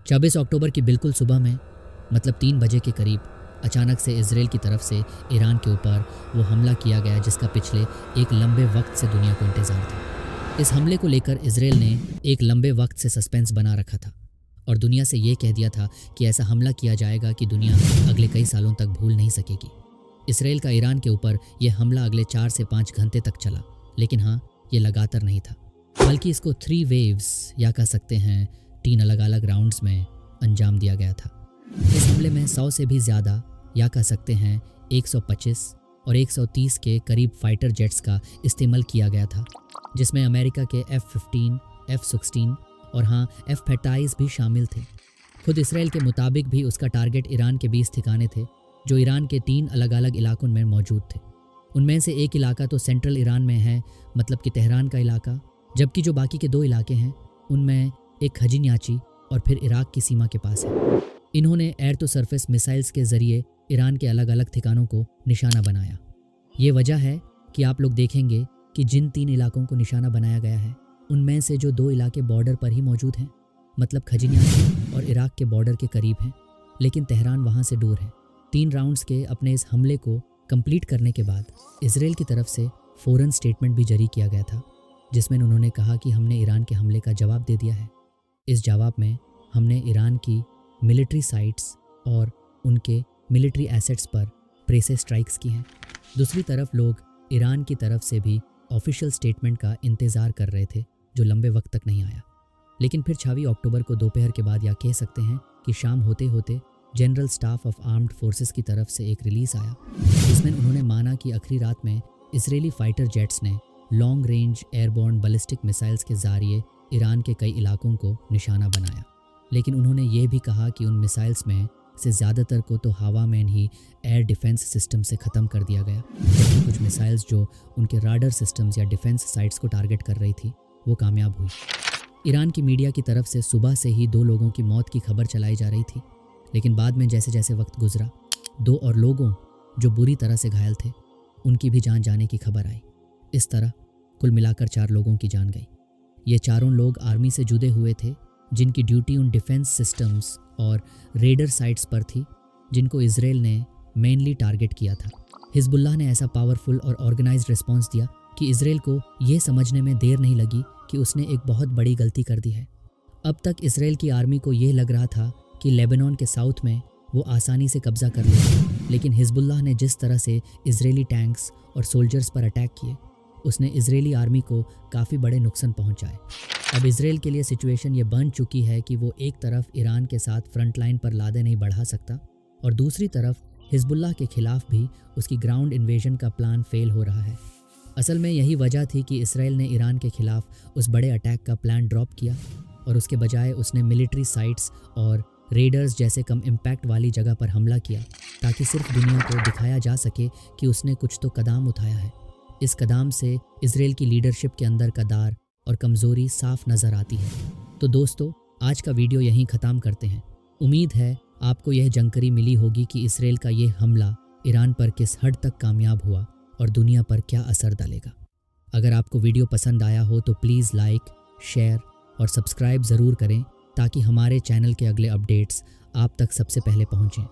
26 अक्टूबर की बिल्कुल सुबह में मतलब 3 बजे के करीब अचानक से इजराइल की तरफ से ईरान के ऊपर वो हमला किया गया जिसका पिछले एक लंबे वक्त से दुनिया को इंतज़ार था। इस हमले को लेकर इजराइल ने एक लंबे वक्त से सस्पेंस बना रखा था और दुनिया से ये कह दिया था कि ऐसा हमला किया जाएगा कि दुनिया अगले कई सालों तक भूल नहीं सकेगी। इसराइल का ईरान के ऊपर यह हमला अगले 4 से 5 घंटे तक चला, लेकिन हाँ, ये लगातार नहीं था, बल्कि इसको 3 वेव्स या कह सकते हैं 3 अलग अलग राउंड्स में अंजाम दिया गया था। इस हमले में 100 से भी ज़्यादा या कह सकते हैं 125 और 130 के करीब फाइटर जेट्स का इस्तेमाल किया गया था, जिसमें अमेरिका के F-15, F-16 और हाँ F-35 भी शामिल थे। खुद इसराइल के मुताबिक भी उसका टारगेट ईरान के 20 ठिकाने थे जो ईरान के 3 अलग अलग इलाकों में मौजूद थे। उनमें से एक इलाका तो सेंट्रल ईरान में है, मतलब कि तेहरान का इलाका, जबकि जो बाकी के 2 इलाके हैं उनमें एक खजिन्याची और फिर इराक की सीमा के पास है। इन्होंने एयर टू सरफेस मिसाइल्स के ज़रिए ईरान के अलग अलग ठिकानों को निशाना बनाया। ये वजह है कि आप लोग देखेंगे कि जिन 3 इलाकों को निशाना बनाया गया है उनमें से जो 2 इलाके बॉर्डर पर ही मौजूद हैं, मतलब खजिन्याची और इराक के बॉर्डर के करीब हैं, लेकिन तेहरान वहाँ से दूर है। 3 राउंड्स के अपने इस हमले को कंप्लीट करने के बाद इसराइल की तरफ से फ़ौरन स्टेटमेंट भी जारी किया गया था, जिसमें उन्होंने कहा कि हमने ईरान के हमले का जवाब दे दिया है। इस जवाब में हमने ईरान की मिलिट्री साइट्स और उनके मिलिट्री एसेट्स पर प्रेसेस स्ट्राइक्स की हैं। दूसरी तरफ लोग ईरान की तरफ से भी ऑफिशियल स्टेटमेंट का इंतज़ार कर रहे थे, जो लंबे वक्त तक नहीं आया। लेकिन फिर 26 अक्टूबर को दोपहर के बाद या कह सकते हैं कि शाम होते होते general staff of armed forces की तरफ से एक रिलीज़ आया, जिसमें उन्होंने माना कि आखिरी रात में इजरायली फाइटर जेट्स ने long range airborne ballistic missiles के ज़रिए ईरान के कई इलाकों को निशाना बनाया। लेकिन उन्होंने ये भी कहा कि उन मिसाइल्स में से ज़्यादातर को तो हवा में ही एयर डिफेंस सिस्टम से ख़त्म कर दिया गया, जबकि कुछ मिसाइल्स जो उनके राडर सिस्टम्स या डिफेंस साइट्स को टारगेट कर रही थी वो कामयाब हुई। ईरान की मीडिया की तरफ से सुबह से ही 2 लोगों की मौत की खबर चलाई जा रही थी, लेकिन बाद में जैसे जैसे वक्त गुजरा 2 और लोगों जो बुरी तरह से घायल थे उनकी भी जान जाने की खबर आई। इस तरह कुल मिलाकर 4 लोगों की जान गई। ये चारों लोग आर्मी से जुड़े हुए थे, जिनकी ड्यूटी उन डिफेंस सिस्टम्स और रेडर साइट्स पर थी जिनको इजराइल ने मेनली टारगेट किया था। हिजबुल्लाह ने ऐसा पावरफुल और ऑर्गेनाइज्ड रिस्पांस दिया कि इजराइल को ये समझने में देर नहीं लगी कि उसने एक बहुत बड़ी गलती कर दी है। अब तक इजराइल की आर्मी को यह लग रहा था कि लेबनान के साउथ में वो आसानी से कब्जा कर लेगा, लेकिन हिजबुल्लाह ने जिस तरह से इजरायली टैंक्स और सोल्जर्स पर अटैक किए उसने इजरायली आर्मी को काफ़ी बड़े नुकसान पहुंचाए। अब इजराइल के लिए सिचुएशन ये बन चुकी है कि वो एक तरफ ईरान के साथ फ्रंट लाइन पर लादे नहीं बढ़ा सकता और दूसरी तरफ हिजबुल्लाह के खिलाफ भी उसकी ग्राउंड इन्वेजन का प्लान फेल हो रहा है। असल में यही वजह थी कि इसराइल ने ईरान के खिलाफ उस बड़े अटैक का प्लान ड्रॉप किया और उसके बजाय उसने मिलिट्री साइट्स और रेडर्स जैसे कम इम्पैक्ट वाली जगह पर हमला किया, ताकि सिर्फ दुनिया को दिखाया जा सके कि उसने कुछ तो कदम उठाया है। इस कदम से इजराइल की लीडरशिप के अंदर कदार और कमज़ोरी साफ नज़र आती है। तो दोस्तों, आज का वीडियो यहीं ख़त्म करते हैं। उम्मीद है आपको यह जानकारी मिली होगी कि इसराइल का ये हमला ईरान पर किस हद तक कामयाब हुआ और दुनिया पर क्या असर डालेगा। अगर आपको वीडियो पसंद आया हो तो प्लीज़ लाइक, शेयर और सब्सक्राइब ज़रूर करें, ताकि हमारे चैनल के अगले अपडेट्स आप तक सबसे पहले पहुँचें।